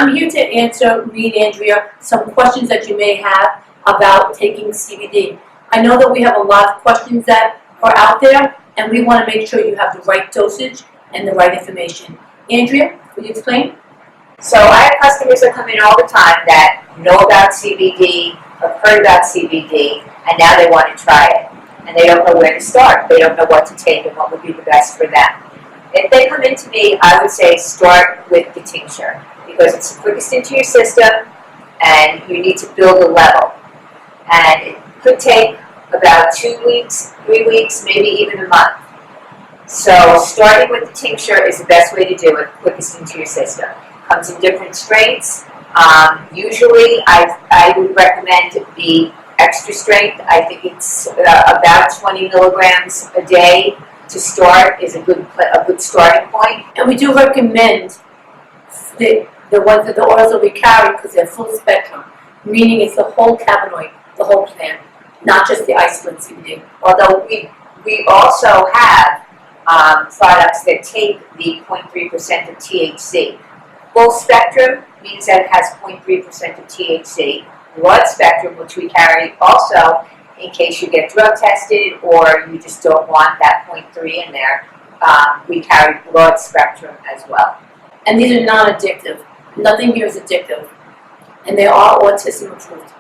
I'm here to answer, me and Andrea, some questions that you may have about taking CBD. I know that we have a lot of questions that are out there, and we want to make sure you have the right dosage and the right information. Andrea, will you explain? So I have customers that come in all the time that know about CBD, have heard about CBD, and now they want to try it. And they don't know where to start. They don't know what to take and what would be the best for them. If they come into me, I would say start with the tincture because it's the quickest into your system and you need to build a level. And it could take about 2 weeks, 3 weeks, maybe even a month. So starting with the tincture is the best way to do it, quickest into your system. Comes in different strengths. Usually I would recommend the extra strength. I think it's about 20 milligrams a day to start is a good starting point. And we do recommend the oils that we carry because they're full spectrum, meaning it's the whole cannabinoid, the whole plant, not just the isolate CBD. Although we also have products that take the 0.3% of THC. Full spectrum means that it has 0.3% of THC. Broad spectrum, which we carry also in case you get drug tested or you just don't want that 0.3 in there, we carry broad spectrum as well. And these are non-addictive. Nothing here is addictive. And they are autism approved.